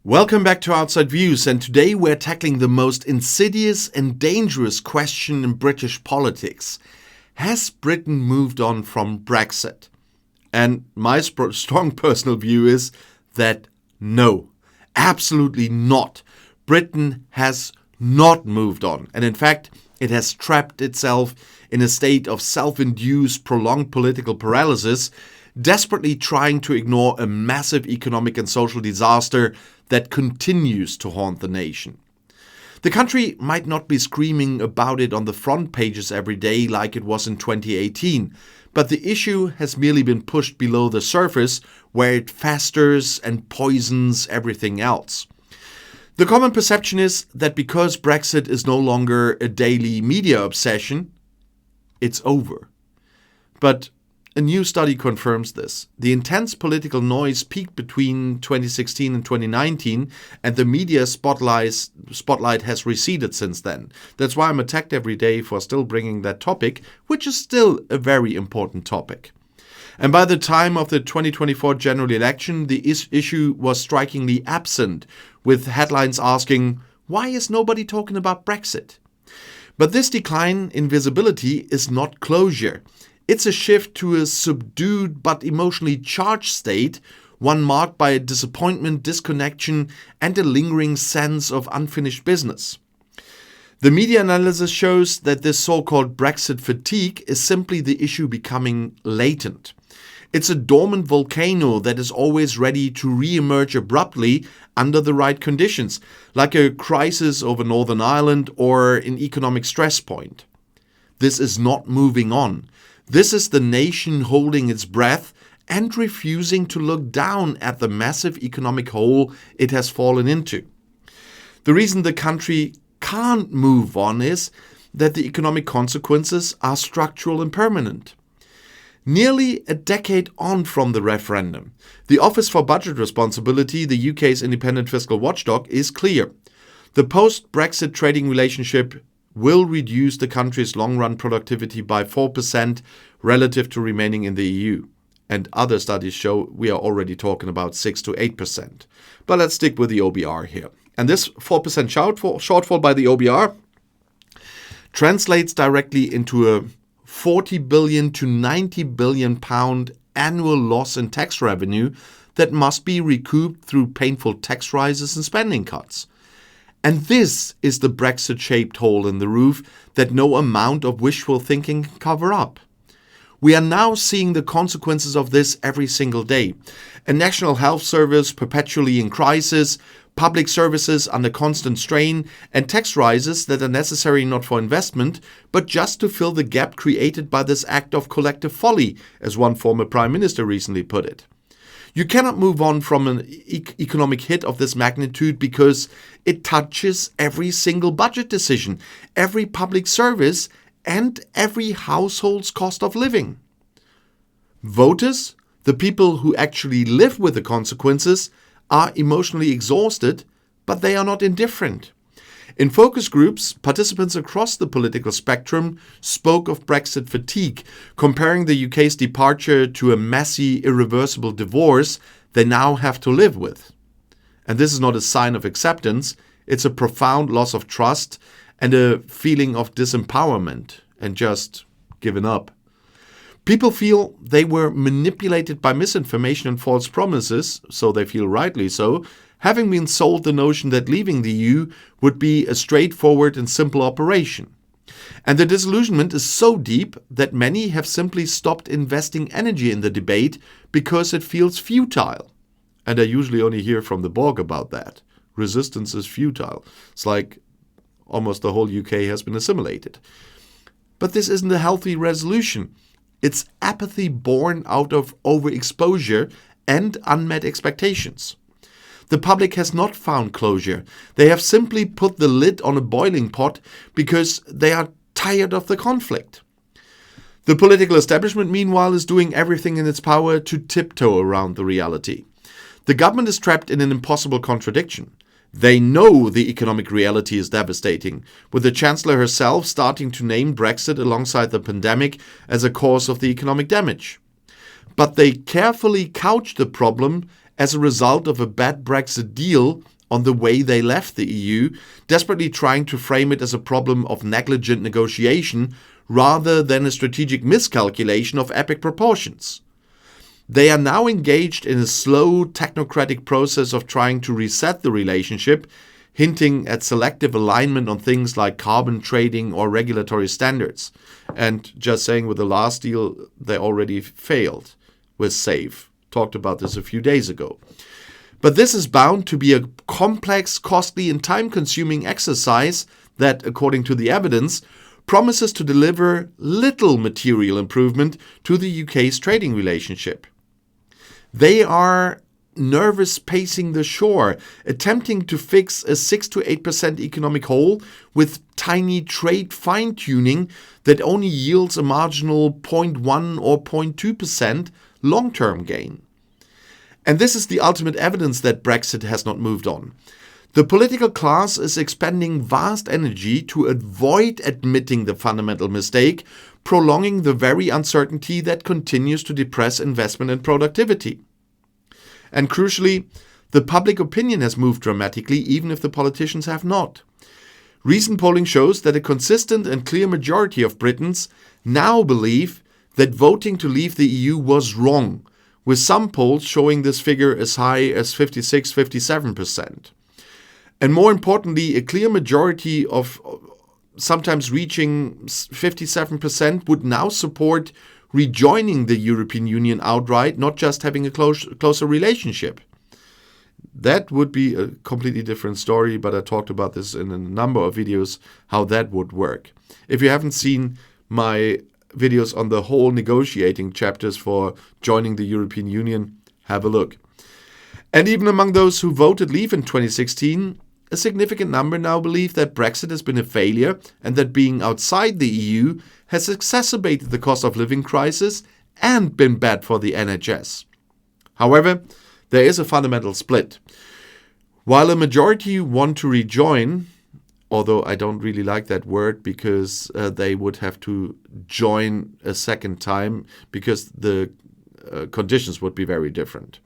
Welcome back to Outside Views, and today we're tackling the most insidious and dangerous question in British politics. Has Britain moved on from Brexit? And my strong personal view is that no, absolutely not. Britain has not moved on, and in fact, it has trapped itself in a state of self-induced prolonged political paralysis, desperately trying to ignore a massive economic and social disaster that continues to haunt the nation. The country might not be screaming about it on the front pages every day like it was in 2018, but the issue has merely been pushed below the surface where it festers and poisons everything else. The common perception is that because Brexit is no longer a daily media obsession, it's over. But a new study confirms this. The intense political noise peaked between 2016 and 2019, and the media spotlight has receded since then. That's why I'm attacked every day for still bringing that topic, which is still a very important topic. And by the time of the 2024 general election, the issue was strikingly absent, with headlines asking, "Why is nobody talking about Brexit?" But this decline in visibility is not closure. It's a shift to a subdued but emotionally charged state, one marked by disappointment, disconnection, and a lingering sense of unfinished business. The media analysis shows that this so-called Brexit fatigue is simply the issue becoming latent. It's a dormant volcano that is always ready to re-emerge abruptly under the right conditions, like a crisis over Northern Ireland or an economic stress point. This is not moving on. This is the nation holding its breath and refusing to look down at the massive economic hole it has fallen into. The reason the country can't move on is that the economic consequences are structural and permanent. Nearly a decade on from the referendum, the Office for Budget Responsibility, the UK's independent fiscal watchdog, is clear. The post-Brexit trading relationship will reduce the country's long-run productivity by 4% relative to remaining in the EU. And other studies show we are already talking about 6 to 8%. But let's stick with the OBR here. And this 4% shortfall by the OBR translates directly into a 40 billion to 90 billion pound annual loss in tax revenue that must be recouped through painful tax rises and spending cuts. And this is the Brexit-shaped hole in the roof that no amount of wishful thinking can cover up. We are now seeing the consequences of this every single day. A national health service perpetually in crisis, public services under constant strain, and tax rises that are necessary not for investment, but just to fill the gap created by this act of collective folly, as one former prime minister recently put it. You cannot move on from an economic hit of this magnitude because it touches every single budget decision, every public service, and every household's cost of living. Voters, the people who actually live with the consequences, are emotionally exhausted, but they are not indifferent. In focus groups, participants across the political spectrum spoke of Brexit fatigue, comparing the UK's departure to a messy, irreversible divorce they now have to live with. And this is not a sign of acceptance, it's a profound loss of trust and a feeling of disempowerment and just giving up. People feel they were manipulated by misinformation and false promises, so they feel rightly so, having been sold the notion that leaving the EU would be a straightforward and simple operation. And the disillusionment is so deep that many have simply stopped investing energy in the debate because it feels futile. And I usually only hear from the Borg about that. Resistance is futile. It's like almost the whole UK has been assimilated. But this isn't a healthy resolution. It's apathy born out of overexposure and unmet expectations. The public has not found closure. They have simply put the lid on a boiling pot because they are tired of the conflict. The political establishment, meanwhile, is doing everything in its power to tiptoe around the reality. The government is trapped in an impossible contradiction. They know the economic reality is devastating, with the Chancellor herself starting to name Brexit alongside the pandemic as a cause of the economic damage. But they carefully couch the problem as a result of a bad Brexit deal on the way they left the EU, desperately trying to frame it as a problem of negligent negotiation rather than a strategic miscalculation of epic proportions. They are now engaged in a slow technocratic process of trying to reset the relationship, hinting at selective alignment on things like carbon trading or regulatory standards. And just saying, with the last deal, they already failed with SAFE. Talked about this a few days ago. But this is bound to be a complex, costly, and time-consuming exercise that, according to the evidence, promises to deliver little material improvement to the UK's trading relationship. They are nervous pacing the shore, attempting to fix a 6 to 8% economic hole with tiny trade fine-tuning that only yields a marginal 0.1 or 0.2% long-term gain. And this is the ultimate evidence that Brexit has not moved on. The political class is expending vast energy to avoid admitting the fundamental mistake, prolonging the very uncertainty that continues to depress investment and productivity. And crucially, the public opinion has moved dramatically, even if the politicians have not. Recent polling shows that a consistent and clear majority of Britons now believe that voting to leave the EU was wrong, with some polls showing this figure as high as 56-57%. And more importantly, a clear majority of sometimes reaching 57% would now support rejoining the European Union outright, not just having a closer relationship. That would be a completely different story, but I talked about this in a number of videos, how that would work. If you haven't seen my videos on the whole negotiating chapters for joining the European Union, have a look. And even among those who voted leave in 2016, a significant number now believe that Brexit has been a failure and that being outside the EU has exacerbated the cost of living crisis and been bad for the NHS. However, there is a fundamental split. While a majority want to rejoin, although I don't really like that word because they would have to join a second time because the conditions would be very different.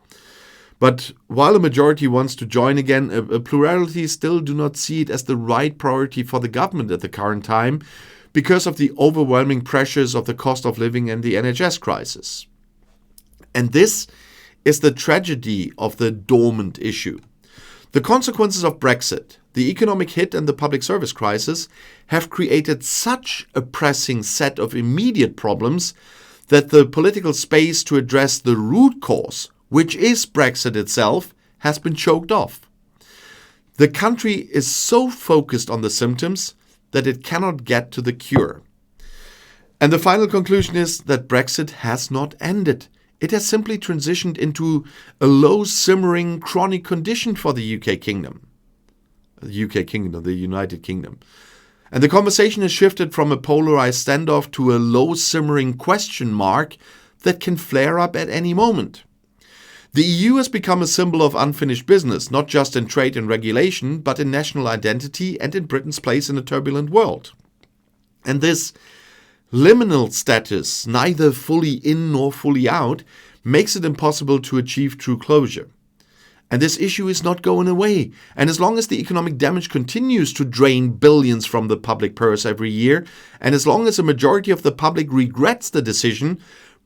But while a majority wants to join again, a plurality still do not see it as the right priority for the government at the current time because of the overwhelming pressures of the cost of living and the NHS crisis. And this is the tragedy of the dormant issue. The consequences of Brexit, the economic hit and the public service crisis have created such a pressing set of immediate problems that the political space to address the root cause, which is Brexit itself, has been choked off. The country is so focused on the symptoms that it cannot get to the cure. And the final conclusion is that Brexit has not ended. It has simply transitioned into a low-simmering chronic condition for the UK Kingdom. The United Kingdom. And the conversation has shifted from a polarized standoff to a low-simmering question mark that can flare up at any moment. The EU has become a symbol of unfinished business, not just in trade and regulation, but in national identity and in Britain's place in a turbulent world. And this liminal status, neither fully in nor fully out, makes it impossible to achieve true closure. And this issue is not going away. And as long as the economic damage continues to drain billions from the public purse every year, and as long as a majority of the public regrets the decision,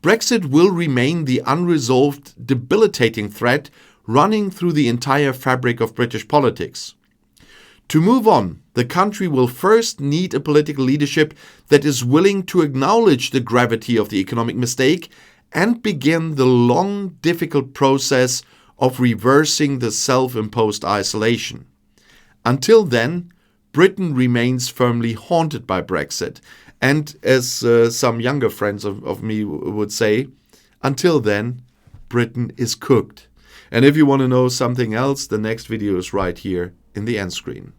Brexit will remain the unresolved, debilitating threat running through the entire fabric of British politics. To move on, the country will first need a political leadership that is willing to acknowledge the gravity of the economic mistake and begin the long, difficult process of reversing the self-imposed isolation. Until then, Britain remains firmly haunted by Brexit. And as some younger friends of me would say, until then, Britain is cooked. And if you want to know something else, the next video is right here in the end screen.